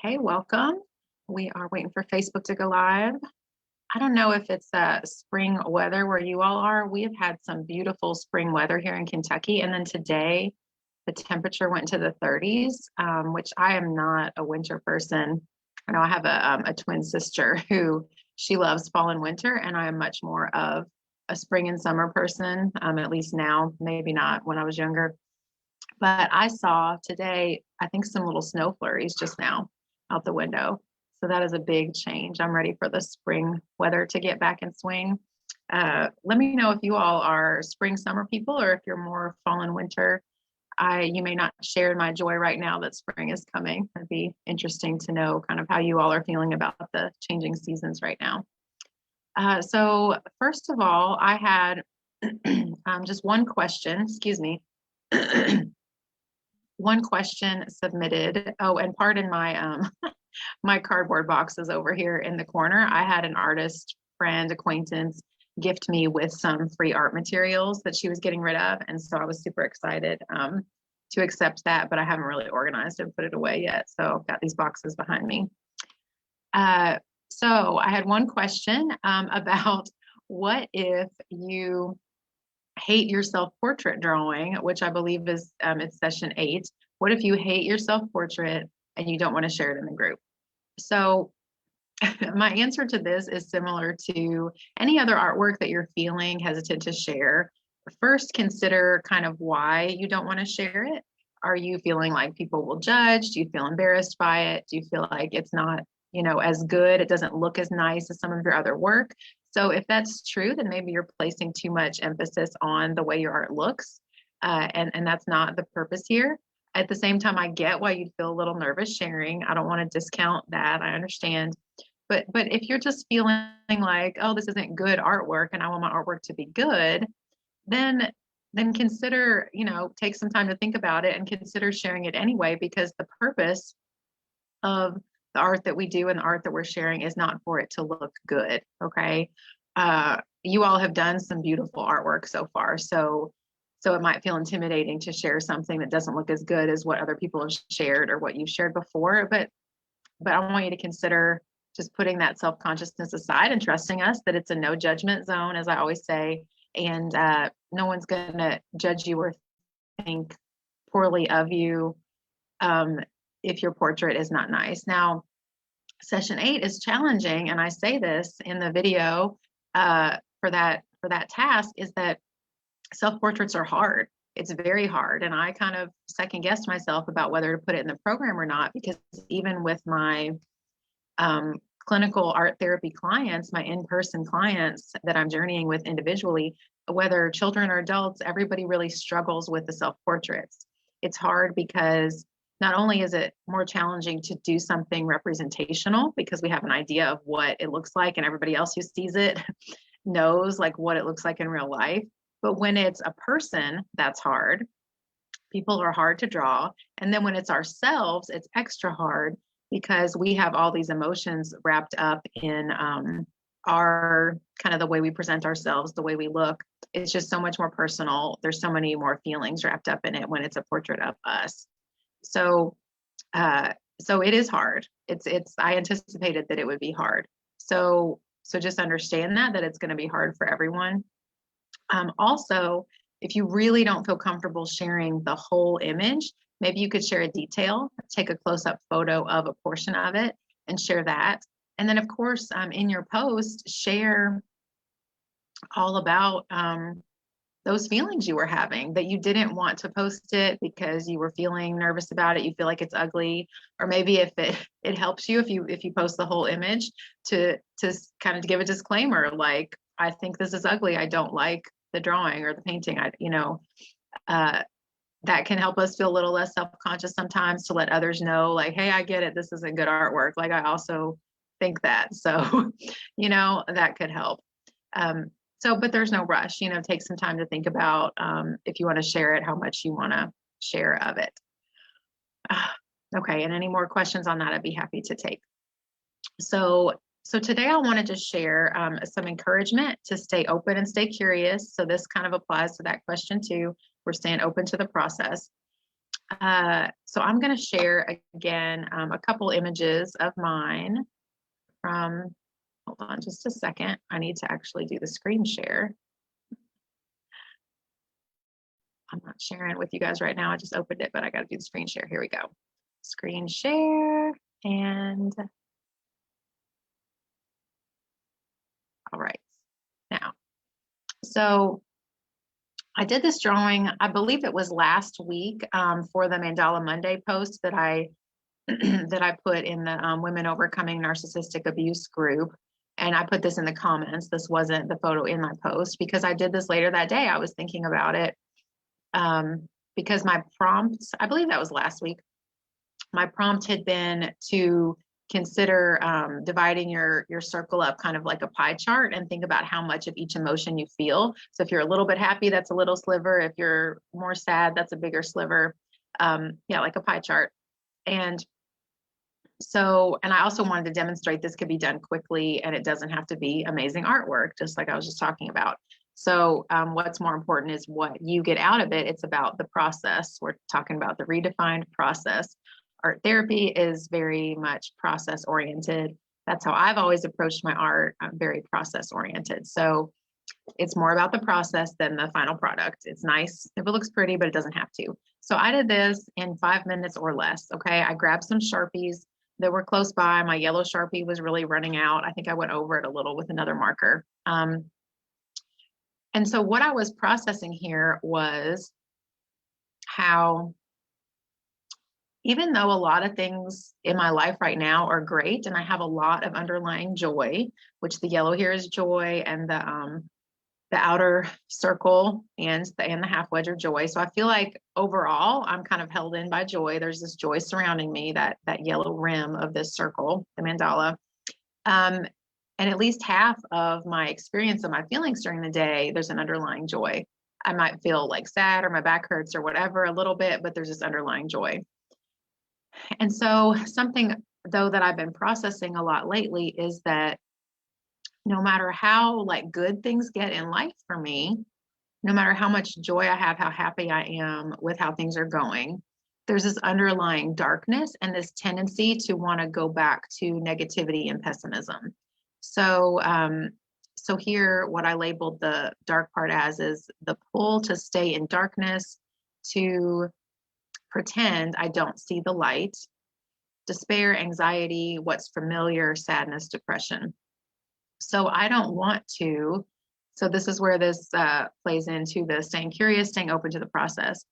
Okay, welcome. We are waiting for Facebook to go live. I don't know if it's spring weather where you all are. We have had some beautiful spring weather here in Kentucky. And then today, the temperature went to the 30s, which I am not a winter person. I know I have a twin sister who she loves fall and winter, and I am much more of a spring and summer person, at least now, maybe not when I was younger. But I saw today, I think some little snow flurries just now out the window. So that is a big change. I'm ready for the spring weather to get back in swing. Let me know if you all are spring, summer people, or if you're more fall and winter. You may not share my joy right now that spring is coming. It'd be interesting to know kind of how you all are feeling about the changing seasons right now. So first of all, I had just one question, excuse me. One question submitted. Oh, and pardon my my cardboard boxes over here in the corner. I had an artist friend acquaintance gift me with some free art materials that she was getting rid of, and so I was super excited to accept that, but I haven't really organized and put it away yet. So I've got these boxes behind me. So I had one question about what if you hate your self-portrait drawing, which I believe is it's session 8. What if you hate your self-portrait and you don't want to share it in the group? So my answer to this is similar to any other artwork that you're feeling hesitant to share. First, consider kind of why you don't want to share it. Are you feeling like people will judge? Do you feel embarrassed by it? Do you feel like it's not, as good? It doesn't look as nice as some of your other work. So if that's true, then maybe you're placing too much emphasis on the way your art looks, and that's not the purpose here. At the same time, I get why you'd feel a little nervous sharing. I don't want to discount that. I understand. But if you're just feeling like, oh, this isn't good artwork and I want my artwork to be good, then consider, take some time to think about it and consider sharing it anyway, because the purpose of the art that we do and the art that we're sharing is not for it to look good. Okay. You all have done some beautiful artwork so far. So it might feel intimidating to share something that doesn't look as good as what other people have shared or what you've shared before. But I want you to consider just putting that self-consciousness aside and trusting us that it's a no judgment zone, as I always say, and no one's going to judge you or think poorly of you if your portrait is not nice. Now, session 8 is challenging, and I say this in the video for that task, is that self-portraits are hard. It's very hard, and I kind of second guessed myself about whether to put it in the program or not, because even with my clinical art therapy clients, my in-person clients that I'm journeying with individually, whether children or adults, everybody really struggles with the self-portraits. It's hard because not only is it more challenging to do something representational because we have an idea of what it looks like and everybody else who sees it knows like what it looks like in real life, but when it's a person, that's hard. People are hard to draw. And then when it's ourselves, it's extra hard because we have all these emotions wrapped up in our kind of the way we present ourselves, the way we look. It's just so much more personal. There's so many more feelings wrapped up in it when it's a portrait of us. So it is hard. I anticipated that it would be hard. So just understand that it's going to be hard for everyone. Also, if you really don't feel comfortable sharing the whole image, maybe you could share a detail, take a close-up photo of a portion of it and share that. And then of course, in your post, share all about those feelings you were having, that you didn't want to post it because you were feeling nervous about it. You feel like it's ugly, or maybe if it helps you, if you post the whole image to kind of give a disclaimer, like, I think this is ugly. I don't like the drawing or the painting. That can help us feel a little less self-conscious sometimes, to let others know, like, hey, I get it. This isn't good artwork. Like, I also think that. So, that could help. But there's no rush, take some time to think about if you want to share it, how much you want to share of it. Okay, and any more questions on that, I'd be happy to take. So today I wanted to share some encouragement to stay open and stay curious. So this kind of applies to that question too. We're staying open to the process. So I'm going to share again a couple images of mine from, hold on just a second. I need to actually do the screen share. I'm not sharing with you guys right now. I just opened it, but I got to do the screen share. Here we go. Screen share. And all right. Now, so I did this drawing, I believe it was last week for the Mandala Monday post that I that I put in the Women Overcoming Narcissistic Abuse group. And I put this in the comments. This wasn't the photo in my post because I did this later that day. I was thinking about it because my prompt, I believe that was last week, my prompt had been to consider dividing your circle up kind of like a pie chart and think about how much of each emotion you feel. So if you're a little bit happy, that's a little sliver. If you're more sad, that's a bigger sliver. Yeah, like a pie chart. And so, and I also wanted to demonstrate this could be done quickly and it doesn't have to be amazing artwork, just like I was just talking about. So what's more important is what you get out of it. It's about the process. We're talking about the redefined process. Art therapy is very much process oriented. That's how I've always approached my art. I'm very process oriented. So it's more about the process than the final product. It's nice if it looks pretty, but it doesn't have to. So I did this in 5 minutes or less. Okay. I grabbed some Sharpies that were close by. My yellow Sharpie was really running out. I think I went over it a little with another marker. And so what I was processing here was how, even though a lot of things in my life right now are great, and I have a lot of underlying joy, which the yellow here is joy, and the outer circle and the half wedge are joy. So I feel like overall I'm kind of held in by joy. There's this joy surrounding me, that yellow rim of this circle, the mandala. And at least half of my experience of my feelings during the day, there's an underlying joy. I might feel like sad or my back hurts or whatever a little bit, but there's this underlying joy. And so something though that I've been processing a lot lately is that no matter how like good things get in life for me, no matter how much joy I have, how happy I am with how things are going, there's this underlying darkness and this tendency to want to go back to negativity and pessimism. So, so here, what I labeled the dark part as is the pull to stay in darkness, to pretend I don't see the light, despair, anxiety, what's familiar, sadness, depression. So I don't want to. So this is where this plays into the staying curious, staying open to the process.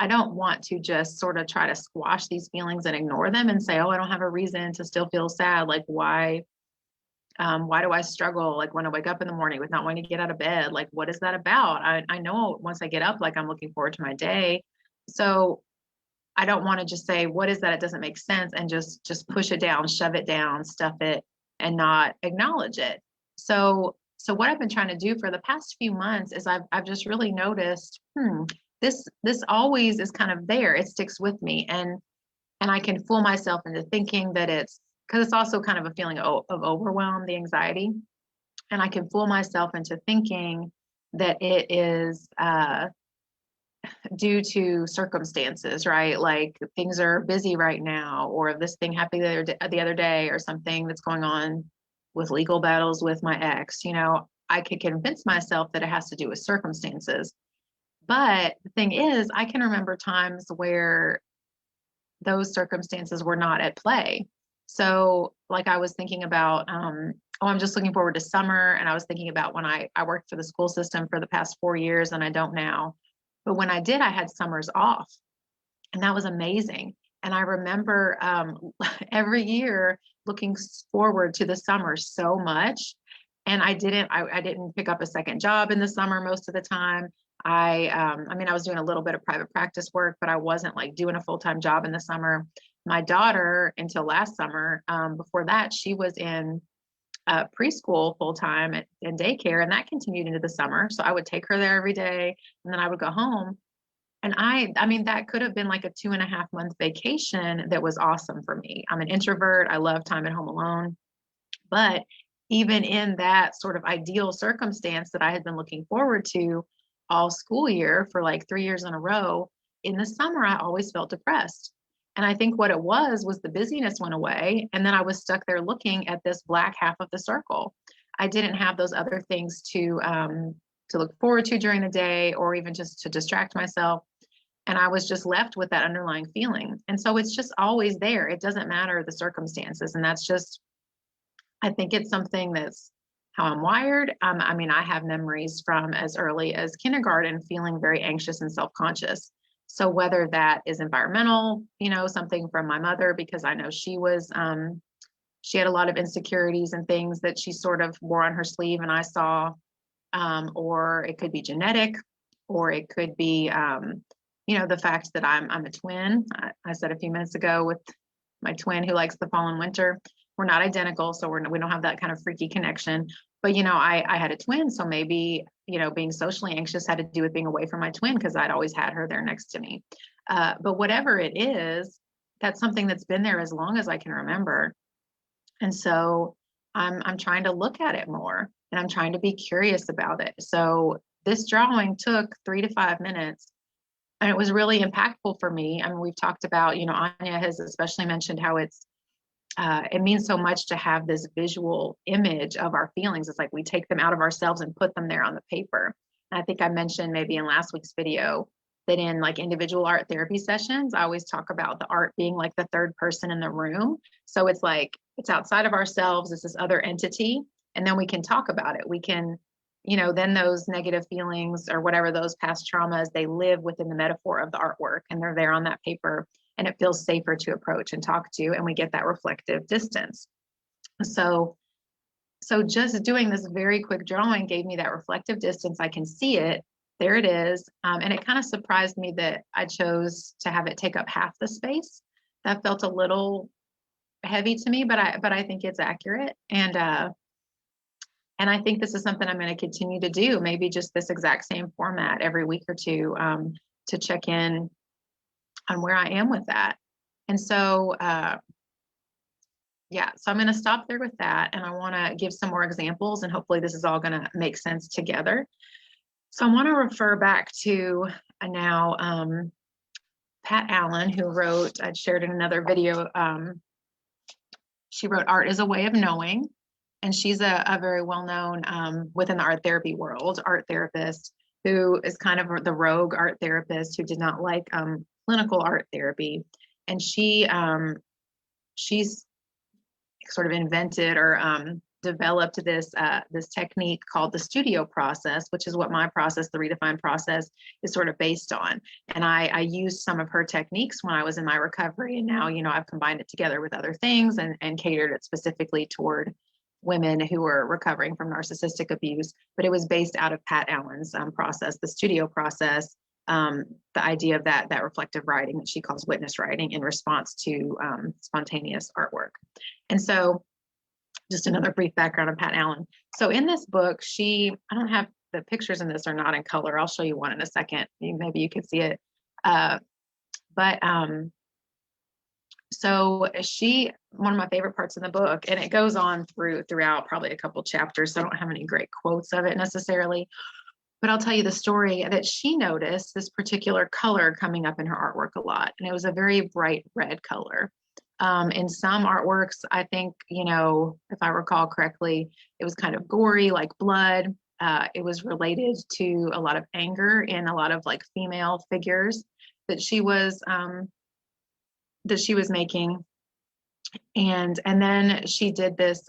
I don't want to just sort of try to squash these feelings and ignore them and say, oh, I don't have a reason to still feel sad. Like, why do I struggle? Like when I wake up in the morning with not wanting to get out of bed, like, what is that about? I know once I get up, like I'm looking forward to my day. So I don't want to just say, what is that? It doesn't make sense. And just push it down, shove it down, stuff it, and not acknowledge it. So what I've been trying to do for the past few months is I've just really noticed, this always is kind of there. It sticks with me, and I can fool myself into thinking that it's because it's also kind of a feeling of overwhelm, the anxiety, and I can fool myself into thinking that it is due to circumstances, right? Like things are busy right now, or this thing happened the other day, or something that's going on with legal battles with my ex. I could convince myself that it has to do with circumstances. But the thing is, I can remember times where those circumstances were not at play. So, like I was thinking about, I'm just looking forward to summer. And I was thinking about when I worked for the school system for the past 4 years, and I don't now. But when I did, I had summers off, and that was amazing. And I remember every year looking forward to the summer so much. And I didn't pick up a second job in the summer most of the time. I mean, I was doing a little bit of private practice work, but I wasn't like doing a full-time job in the summer. My daughter, until last summer, before that, she was in preschool full-time and daycare, and that continued into the summer. So I would take her there every day, and then I would go home. And I mean, that could have been like a 2.5 month vacation that was awesome for me. I'm an introvert. I love time at home alone. But even in that sort of ideal circumstance that I had been looking forward to all school year for like 3 years in a row, in the summer, I always felt depressed. And I think what it was the busyness went away. And then I was stuck there looking at this black half of the circle. I didn't have those other things to look forward to during the day, or even just to distract myself. And I was just left with that underlying feeling. And so it's just always there. It doesn't matter the circumstances. And that's just, I think it's something that's how I'm wired. I mean, I have memories from as early as kindergarten feeling very anxious and self-conscious. So whether that is environmental, something from my mother, because I know she had a lot of insecurities and things that she sort of wore on her sleeve and I saw, or it could be genetic, or it could be, the fact that I'm a twin. I said a few minutes ago with my twin who likes the fall and winter. We're not identical, so we don't have that kind of freaky connection. But I had a twin, so maybe being socially anxious had to do with being away from my twin because I'd always had her there next to me. But whatever it is, that's something that's been there as long as I can remember. And so I'm trying to look at it more, and I'm trying to be curious about it. So this drawing took 3 to 5 minutes. And it was really impactful for me. I mean, we've talked about, Anya has especially mentioned how it means so much to have this visual image of our feelings. It's like we take them out of ourselves and put them there on the paper. And I think I mentioned maybe in last week's video that in like individual art therapy sessions, I always talk about the art being like the third person in the room. So it's like, it's outside of ourselves, it's this other entity. And then we can talk about it. We can, then those negative feelings or whatever, those past traumas, they live within the metaphor of the artwork and they're there on that paper, and it feels safer to approach and talk to, and we get that reflective distance. So just doing this very quick drawing gave me that reflective distance. I can see it. There it is. And it kind of surprised me that I chose to have it take up half the space. That felt a little heavy to me, but I think it's accurate. And I think this is something I'm going to continue to do, maybe just this exact same format every week or two, to check in on where I am with that. And so, so I'm going to stop there with that. And I want to give some more examples, and hopefully this is all going to make sense together. So I want to refer back to Pat Allen, who wrote, I'd shared in another video, she wrote Art is a Way of Knowing. And she's a very well-known within the art therapy world, art therapist who is kind of the rogue art therapist who did not like clinical art therapy. And she's sort of invented or developed this technique called the studio process, which is what my process, the Redefined process, is sort of based on. And I used some of her techniques when I was in my recovery. And now, I've combined it together with other things and catered it specifically toward women who were recovering from narcissistic abuse, but it was based out of Pat Allen's process, the studio process, the idea of that reflective writing that she calls witness writing in response to spontaneous artwork. And so just another brief background on Pat Allen. So in this book, I don't have the pictures in this are not in color. I'll show you one in a second. Maybe you can see it. So one of my favorite parts in the book, and it goes on throughout probably a couple chapters, so I don't have any great quotes of it necessarily, but I'll tell you the story that she noticed this particular color coming up in her artwork a lot. And it was a very bright red color. In some artworks, I think, if I recall correctly, it was kind of gory, like blood. It was related to a lot of anger in a lot of like female figures that she was making. And then she did this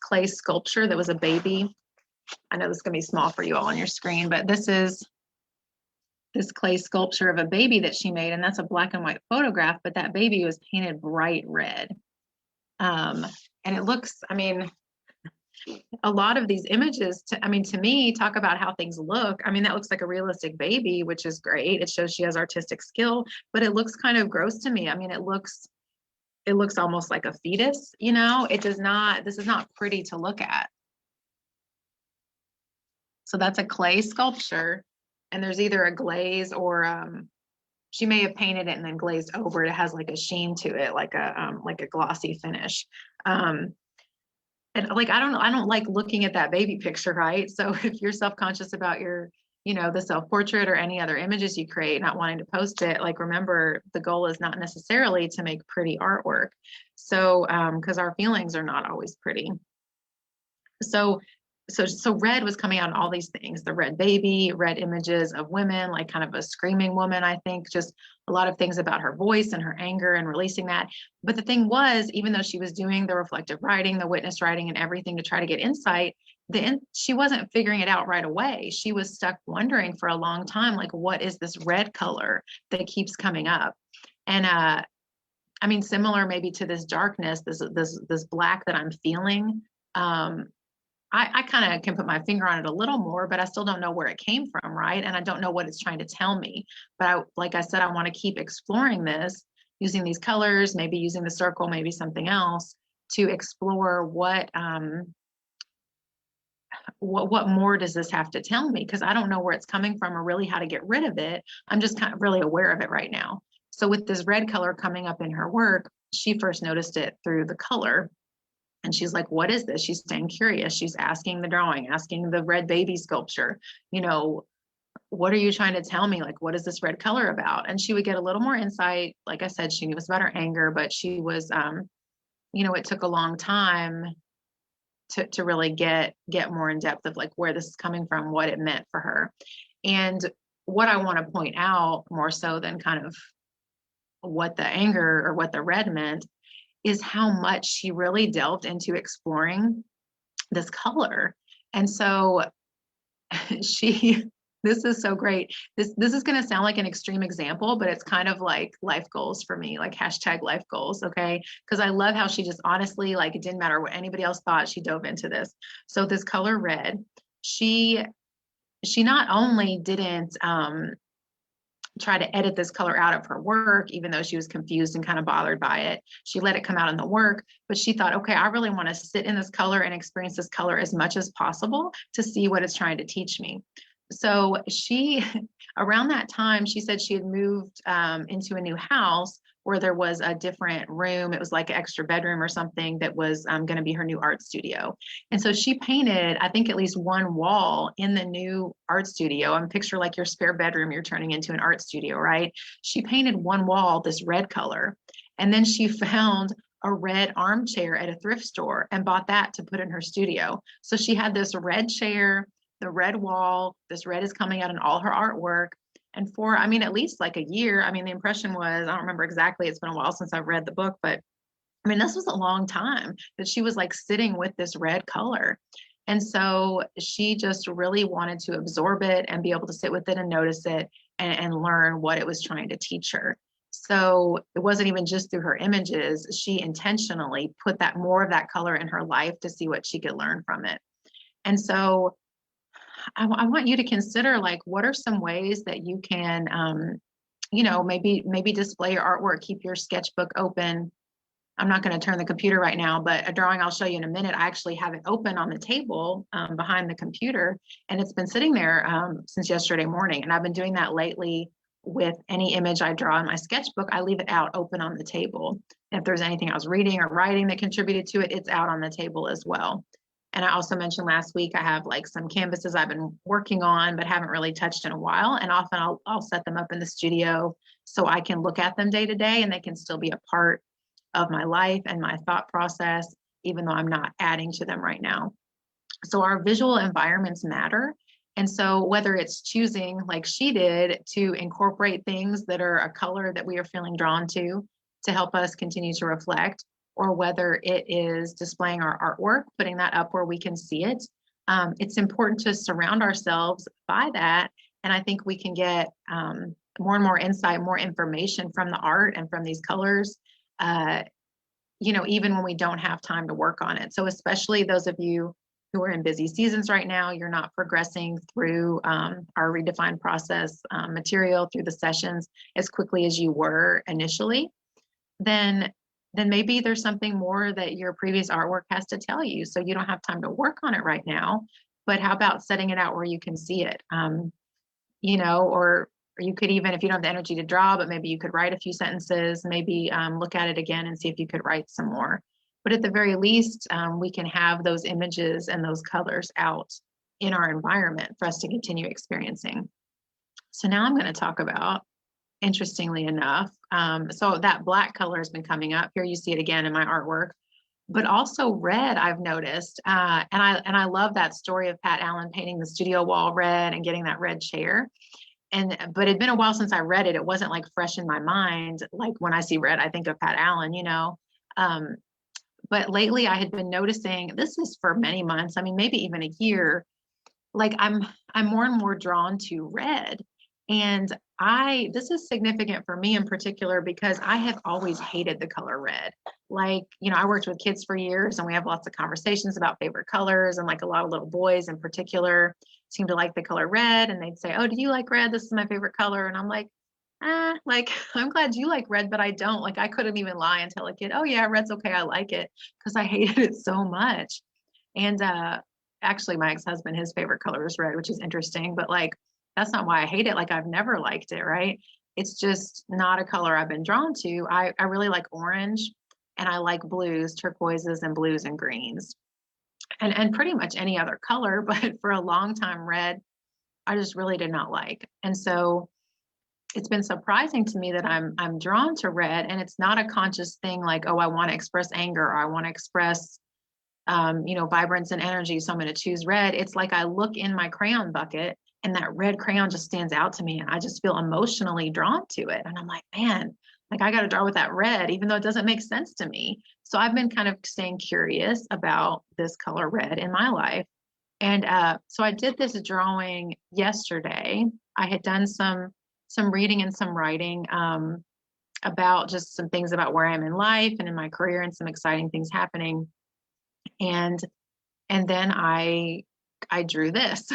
clay sculpture that was a baby. I know this is gonna be small for you all on your screen, but this is this clay sculpture of a baby that she made, and that's a black and white photograph, but that baby was painted bright red. And it looks, a lot of these images, to me, talk about how things look. That looks like a realistic baby, which is great. It shows she has artistic skill, but it looks kind of gross to me. It looks almost like a fetus, this is not pretty to look at. So that's a clay sculpture, and there's either a glaze or she may have painted it and then glazed over it. It has like a sheen to it, like a glossy finish. And like, I don't like looking at that baby picture, right? So if you're self-conscious about your the self-portrait or any other images you create, not wanting to post it, like, remember, the goal is not necessarily to make pretty artwork. So, because our feelings are not always pretty. So, so red was coming out in all these things, the red baby, red images of women, like kind of a screaming woman, I think, just a lot of things about her voice and her anger and releasing that. But the thing was, even though she was doing the reflective writing, the witness writing, and everything to try to get insight, she wasn't figuring it out right away. She was stuck wondering for a long time, like, what is this red color that keeps coming up? And I mean, similar maybe to this darkness, this black that I'm feeling. I kind of can put my finger on it a little more, but I still don't know where it came from, right? And I don't know what it's trying to tell me. But like I said, I want to keep exploring this using these colors, maybe using the circle, maybe something else to explore what more does this have to tell me? Because I don't know where it's coming from or really how to get rid of it. I'm just kind of really aware of it right now. So with this red color coming up in her work, she first noticed it through the color. And she's like, what is this? She's staying curious. She's asking the drawing, asking the red baby sculpture, what are you trying to tell me? Like, what is this red color about? And she would get a little more insight. Like I said, she knew it was about her anger, but she was, it took a long time to really get more in depth of like where this is coming from, what it meant for her. And what I want to point out more so than kind of what the anger or what the red meant is how much she really delved into exploring this color. And so this is so great. This is going to sound like an extreme example, but it's kind of like life goals for me, like hashtag life goals. Okay. Because I love how she just honestly, like, it didn't matter what anybody else thought, she dove into this. So this color red, she not only didn't, try to edit this color out of her work, even though she was confused and kind of bothered by it. She let it come out in the work, but she thought, okay, I really want to sit in this color and experience this color as much as possible to see what it's trying to teach me. So around that time, she said she had moved into a new house where there was a different room. It was like an extra bedroom or something that was going to be her new art studio. And so she painted, I think, at least one wall in the new art studio. And picture like your spare bedroom, you're turning into an art studio, right? She painted one wall this red color. And then she found a red armchair at a thrift store and bought that to put in her studio. So she had this red chair, the red wall, this red is coming out in all her artwork. And for, I mean, at least like a year, I mean, the impression was, I don't remember exactly, it's been a while since I've read the book, but I mean, this was a long time that she was like sitting with this red color. And so she just really wanted to absorb it and be able to sit with it and notice it and learn what it was trying to teach her. So it wasn't even just through her images, she intentionally put that more of that color in her life to see what she could learn from it. And so I want you to consider, like, what are some ways that you can, maybe display your artwork, keep your sketchbook open. I'm not going to turn the computer right now, but a drawing I'll show you in a minute, I actually have it open on the table behind the computer, and it's been sitting there since yesterday morning. And I've been doing that lately with any image I draw in my sketchbook. I leave it out open on the table. And if there's anything I was reading or writing that contributed to it, it's out on the table as well. And I also mentioned last week, I have like some canvases I've been working on, but haven't really touched in a while. And often I'll set them up in the studio so I can look at them day to day and they can still be a part of my life and my thought process, even though I'm not adding to them right now. So our visual environments matter. And so whether it's choosing, like she did, to incorporate things that are a color that we are feeling drawn to help us continue to reflect, or whether it is displaying our artwork, putting that up where we can see it. It's important to surround ourselves by that. And I think we can get more and more insight, more information from the art and from these colors, even when we don't have time to work on it. So especially those of you who are in busy seasons right now, you're not progressing through our redefined process material through the sessions as quickly as you were initially, then maybe there's something more that your previous artwork has to tell you. So you don't have time to work on it right now, but how about setting it out where you can see it? Or you could even, if you don't have the energy to draw, but maybe you could write a few sentences, maybe look at it again and see if you could write some more. But at the very least, we can have those images and those colors out in our environment for us to continue experiencing. So now I'm going to talk about, interestingly enough, so that black color has been coming up here. You see it again in my artwork, but also red I've noticed. And I love that story of Pat Allen painting the studio wall red and getting that red chair. But it'd been a while since I read it. It wasn't like fresh in my mind. Like when I see red, I think of Pat Allen, you know. But lately I had been noticing, this is for many months, I mean, maybe even a year, like I'm more and more drawn to red. And this is significant for me in particular because I have always hated the color red. Like, you know, I worked with kids for years and we have lots of conversations about favorite colors, and like a lot of little boys in particular seem to like the color red, and they'd say, "Oh, do you like red? This is my favorite color." And I'm like, like, I'm glad you like red, but I don't. Like, I couldn't even lie and tell a kid, "Oh yeah, red's okay, I like it," because I hated it so much. And actually my ex-husband, his favorite color is red, which is interesting, but like, that's not why I hate it. Like, I've never liked it, right? It's just not a color I've been drawn to. I really like orange, and I like blues, turquoises and blues and greens, and pretty much any other color. But for a long time, red, I just really did not like. And so it's been surprising to me that I'm drawn to red, and it's not a conscious thing like, oh, I want to express anger, or I want to express you know, vibrance and energy, so I'm going to choose red. It's like I look in my crayon bucket and that red crayon just stands out to me, and I just feel emotionally drawn to it. And I'm like, man, like I got to draw with that red, even though it doesn't make sense to me. So I've been kind of staying curious about this color red in my life. And so I did this drawing yesterday. I had done some reading and some writing about just some things about where I am in life and in my career, and some exciting things happening. And then I drew this.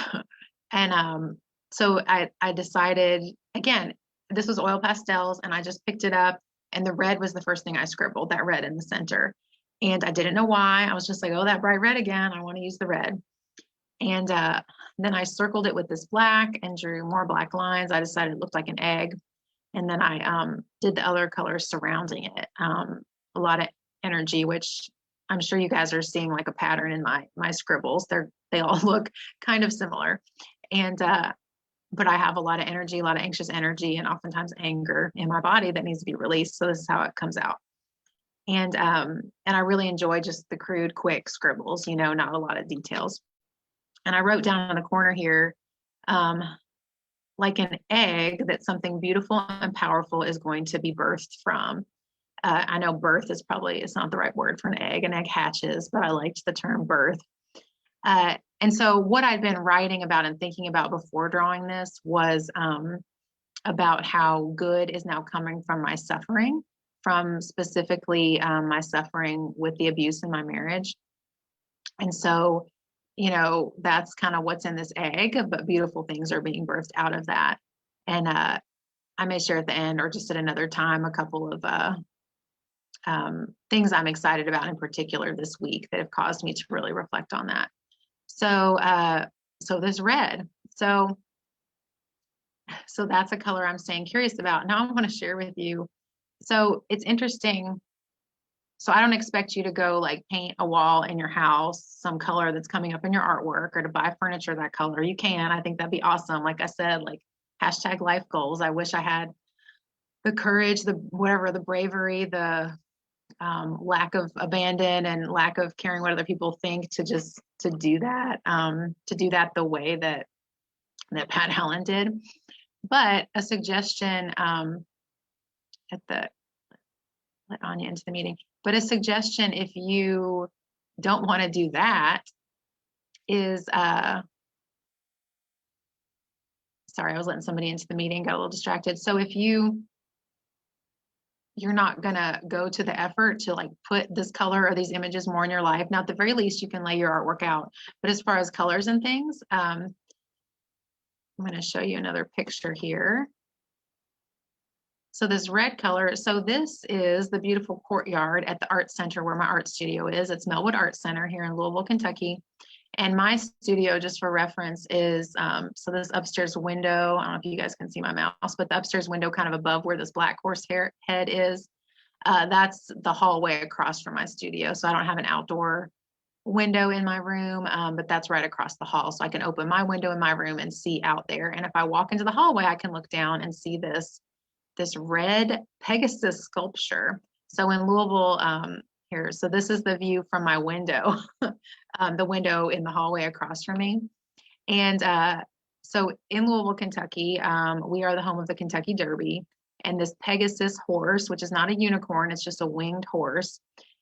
And so I decided, again, this was oil pastels, and I just picked it up, and the red was the first thing I scribbled, that red in the center. And I didn't know why. I was just like, oh, that bright red again, I want to use the red. And then I circled it with this black and drew more black lines. I decided it looked like an egg. And then I did the other colors surrounding it. A lot of energy, which I'm sure you guys are seeing like a pattern in my scribbles. They all look kind of similar. And but I have a lot of energy, a lot of anxious energy, and oftentimes anger in my body that needs to be released. So this is how it comes out. And I really enjoy just the crude, quick scribbles, you know, not a lot of details. And I wrote down in the corner here, like an egg, that something beautiful and powerful is going to be birthed from. I know birth is probably, it's not the right word for an egg. An egg hatches, but I liked the term birth. And so what I'd been writing about and thinking about before drawing this was about how good is now coming from my suffering, from specifically my suffering with the abuse in my marriage. And so, you know, that's kind of what's in this egg, but beautiful things are being birthed out of that. And I may share at the end, or just at another time, a couple of things I'm excited about in particular this week that have caused me to really reflect on that. So, so this red, so that's a color I'm staying curious about. Now I want to share with you. So it's interesting. So I don't expect you to go like paint a wall in your house some color that's coming up in your artwork, or to buy furniture that color. You can. I think that'd be awesome. Like I said, like hashtag life goals. I wish I had the courage, the whatever, the bravery, the lack of abandon and lack of caring what other people think to do that the way that Pat Allen did. But a suggestion let Anya into the meeting. But a suggestion, if you don't want to do that, is sorry, I was letting somebody into the meeting, got a little distracted. So if you're not gonna go to the effort to like put this color or these images more in your life, now at the very least you can lay your artwork out. But as far as colors and things, I'm going to show you another picture here. So this red color, so this is the beautiful courtyard at the art center where my art studio is. It's Melwood Art Center here in Louisville, Kentucky. And my studio, just for reference, is so this upstairs window, I don't know if you guys can see my mouse, but the upstairs window kind of above where this black horse head is, that's the hallway across from my studio. So I don't have an outdoor window in my room, but that's right across the hall. So I can open my window in my room and see out there. And if I walk into the hallway, I can look down and see this red Pegasus sculpture. So in Louisville, here, so this is the view from my window, the window in the hallway across from me. And so in Louisville, Kentucky, we are the home of the Kentucky Derby. And this Pegasus horse, which is not a unicorn, it's just a winged horse,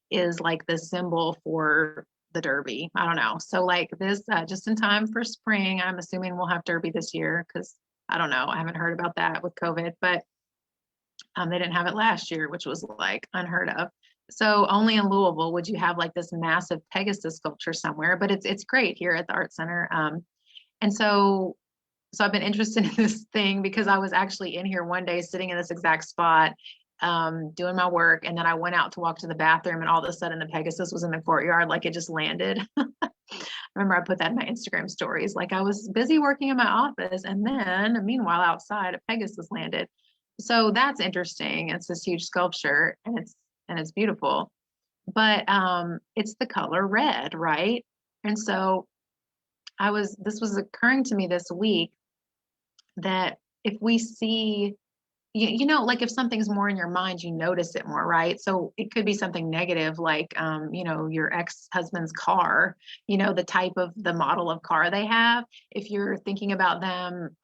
is like the symbol for the Derby. I don't know. So like this, just in time for spring, I'm assuming we'll have Derby this year because I don't know. I haven't heard about that with COVID, but they didn't have it last year, which was like unheard of. So only in Louisville would you have like this massive Pegasus sculpture somewhere, but it's great here at the Art Center. And so I've been interested in this thing because I was actually in here one day sitting in this exact spot, doing my work. And then I went out to walk to the bathroom and all of a sudden the Pegasus was in the courtyard, like it just landed. Remember I put that in my Instagram stories, like I was busy working in my office and then meanwhile outside a Pegasus landed. So that's interesting. It's this huge sculpture and it's beautiful, but it's the color red, right? And so this was occurring to me this week that if we see, you know, like if something's more in your mind, you notice it more, right? So it could be something negative, like, you know, your ex-husband's car, you know, the type of the model of car they have. If you're thinking about them,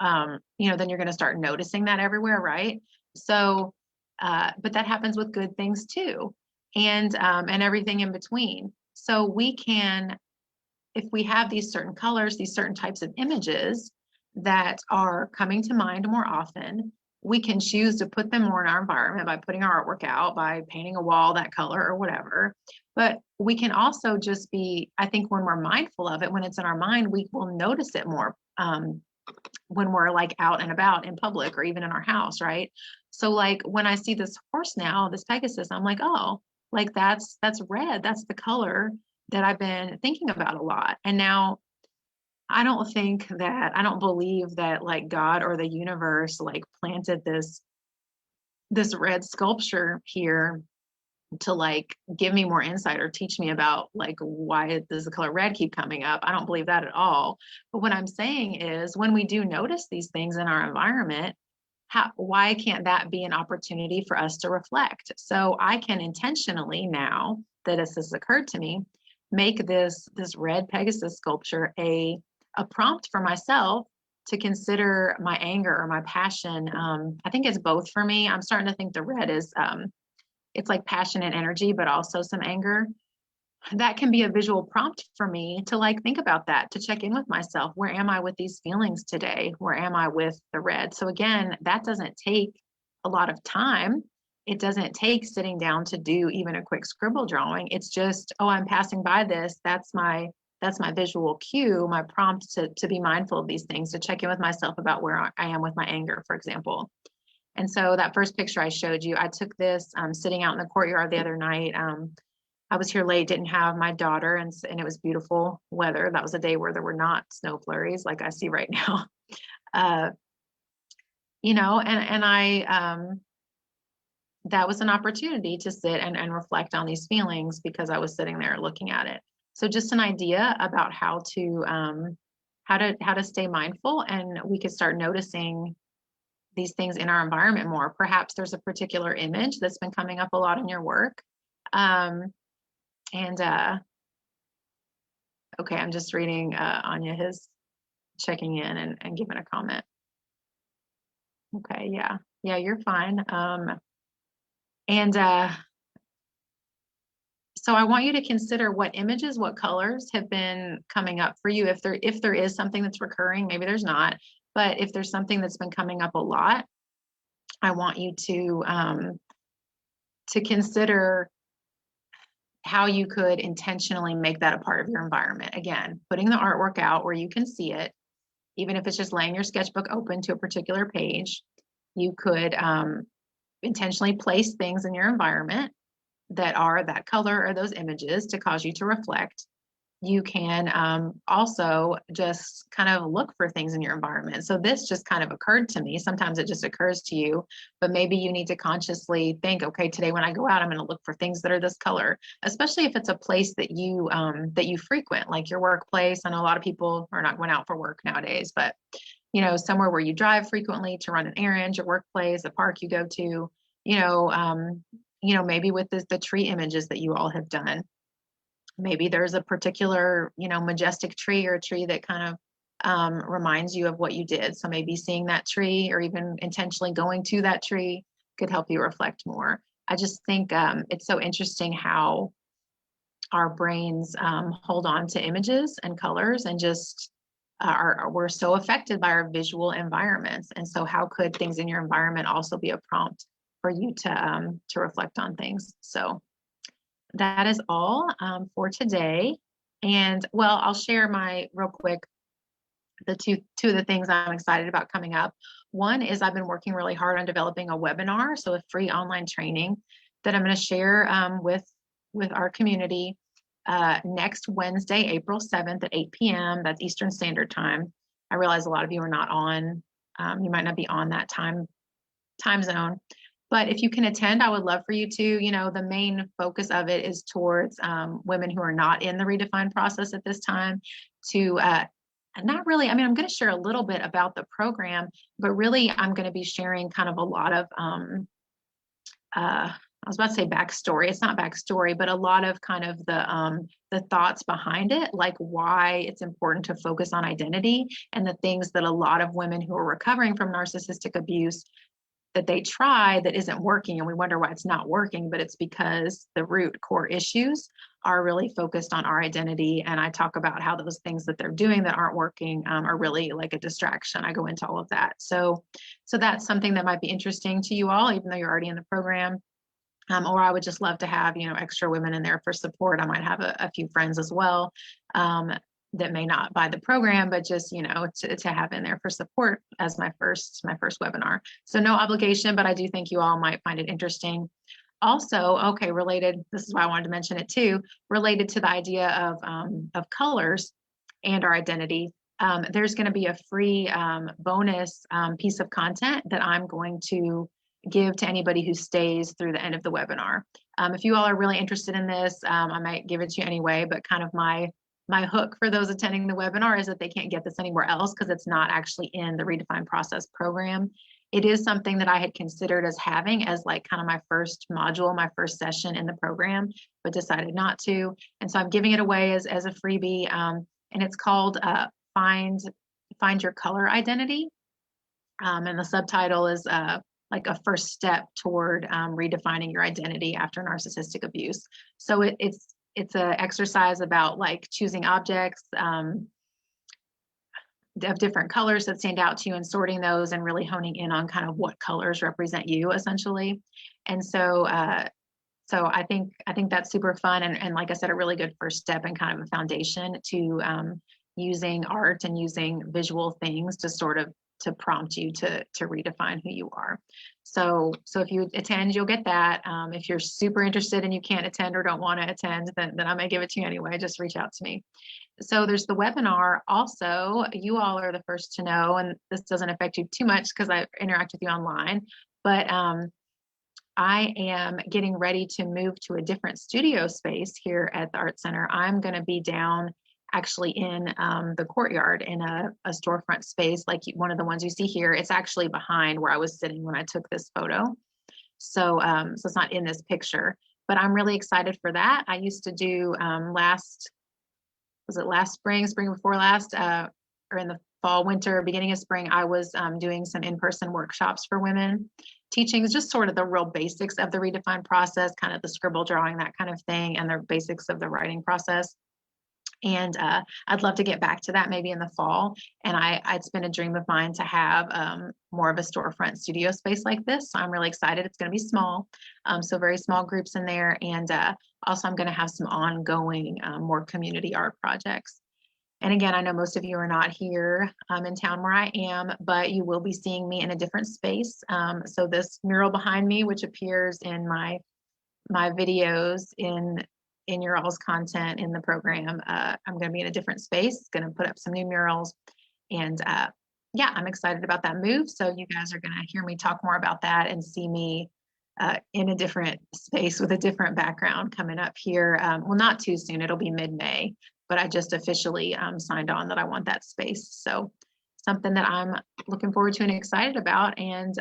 you know, then you're going to start noticing that everywhere, right? So, but that happens with good things too, and everything in between. So we can, if we have these certain colors, these certain types of images that are coming to mind more often, we can choose to put them more in our environment by putting our artwork out, by painting a wall that color or whatever. But we can also just be, I think when we're mindful of it, when it's in our mind, we will notice it more when we're like out and about in public or even in our house, right? So like when I see this horse now, this Pegasus, I'm like, oh, like that's red. That's the color that I've been thinking about a lot. And now I don't believe that like God or the universe like planted this red sculpture here to like give me more insight or teach me about like why does the color red keep coming up. I don't believe that at all. But what I'm saying is when we do notice these things in our environment, why can't that be an opportunity for us to reflect? So I can intentionally, now that this has occurred to me, make this red Pegasus sculpture a prompt for myself to consider my anger or my passion. I think it's both for me. I'm starting to think the red is it's like passion and energy, but also some anger. That can be a visual prompt for me to like think about that, to check in with myself. Where am I with these feelings today? Where am I with the red? So again, that doesn't take a lot of time. It doesn't take sitting down to do even a quick scribble drawing. It's just, oh, I'm passing by this. That's my visual cue, my prompt to be mindful of these things, to check in with myself about where I am with my anger, for example. And so that first picture I showed you, I took this sitting out in the courtyard the other night. I was here late, didn't have my daughter, and it was beautiful weather. That was a day where there were not snow flurries like I see right now. You know, and I, that was an opportunity to sit and reflect on these feelings because I was sitting there looking at it. So just an idea about how to stay mindful, and we could start noticing these things in our environment more. Perhaps there's a particular image that's been coming up a lot in your work. Okay, I'm just reading Anya, his checking in and giving a comment. Okay, yeah, you're fine. So I want you to consider what images, what colors have been coming up for you. If there is something that's recurring, maybe there's not, but if there's something that's been coming up a lot, I want you to consider how you could intentionally make that a part of your environment. Again, putting the artwork out where you can see it, even if it's just laying your sketchbook open to a particular page. You could intentionally place things in your environment that are that color or those images to cause you to reflect. you can also just kind of look for things in your environment. So this just kind of occurred to me. Sometimes it just occurs to you, but maybe you need to consciously think, okay, today when I go out, I'm going to look for things that are this color, especially if it's a place that you frequent, like your workplace. I know a lot of people are not going out for work nowadays, but somewhere where you drive frequently to run an errand, your workplace, a park you go to, maybe with the tree images that you all have done. Maybe there's a particular, majestic tree or a tree that kind of reminds you of what you did. So maybe seeing that tree or even intentionally going to that tree could help you reflect more. I just think it's so interesting how our brains hold on to images and colors and just we're so affected by our visual environments. And so how could things in your environment also be a prompt for you to reflect on things? So that is all for today. And well, I'll share my real quick, the two of the things I'm excited about coming up. One is I've been working really hard on developing a webinar, so a free online training that I'm going to share with our community next Wednesday, April 7th at 8 p.m. That's Eastern Standard Time. I realize a lot of you are not on, you might not be on that time zone. But if you can attend, I would love for you to. The main focus of it is towards women who are not in the Redefine process at this time to not really, I'm going to share a little bit about the program, but really I'm going to be sharing kind of a lot of, I was about to say backstory. It's not backstory, but a lot of kind of the thoughts behind it, like why it's important to focus on identity and the things that a lot of women who are recovering from narcissistic abuse that they try that isn't working, and we wonder why it's not working, but it's because the root core issues are really focused on our identity. And I talk about how those things that they're doing that aren't working are really like a distraction. I go into all of that. So that's something that might be interesting to you all, even though you're already in the program. Or I would just love to have, extra women in there for support. I might have a few friends as well that may not buy the program, but just, to have in there for support as my first webinar. So no obligation, but I do think you all might find it interesting. Also, okay, related, this is why I wanted to mention it too, related to the idea of colors and our identity. There's going to be a free bonus piece of content that I'm going to give to anybody who stays through the end of the webinar. If you all are really interested in this, I might give it to you anyway, but kind of my hook for those attending the webinar is that they can't get this anywhere else because it's not actually in the Redefine Process program. It is something that I had considered as having as like kind of my first module, my first session in the program, but decided not to. And so I'm giving it away as a freebie, and it's called Find Your Color Identity. And the subtitle is like a first step toward redefining your identity after narcissistic abuse. So it's an exercise about like choosing objects of different colors that stand out to you and sorting those and really honing in on kind of what colors represent you essentially. And so I think that's super fun and like I said, a really good first step and kind of a foundation to using art and using visual things to sort of to prompt you to redefine who you are. So if you attend, you'll get that. If you're super interested and you can't attend or don't want to attend, then I may give it to you anyway. Just reach out to me. So there's the webinar. Also, you all are the first to know, and this doesn't affect you too much because I interact with you online, but I am getting ready to move to a different studio space here at the Art Center. I'm going to be down actually in the courtyard in a storefront space like one of the ones you see here. It's actually behind where I was sitting when I took this photo. So it's not in this picture, but I'm really excited for that. I used to do last spring before last, or in the fall, winter, beginning of spring, I was doing some in-person workshops for women, teaching just sort of the real basics of the Redefine process, kind of the scribble drawing, that kind of thing, and the basics of the writing process. And I'd love to get back to that maybe in the fall. And it's been a dream of mine to have more of a storefront studio space like this. So I'm really excited. It's going to be small, so very small groups in there. And also I'm going to have some ongoing more community art projects. And again, I know most of you are not here in town where I am, but you will be seeing me in a different space. So this mural behind me, which appears in my videos in in your all's content in the program. I'm going to be in a different space, going to put up some new murals, and yeah, I'm excited about that move. So you guys are going to hear me talk more about that and see me in a different space with a different background coming up here. Well, not too soon. It'll be mid-May, but I just officially signed on that I want that space. So something that I'm looking forward to and excited about. And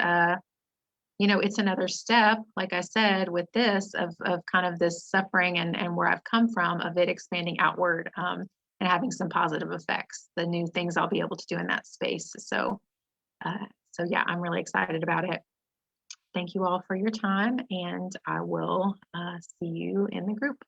you know, it's another step, like I said, with this of kind of this suffering and where I've come from, of it expanding outward and having some positive effects, the new things I'll be able to do in that space. So, so yeah, I'm really excited about it. Thank you all for your time, and I will see you in the group.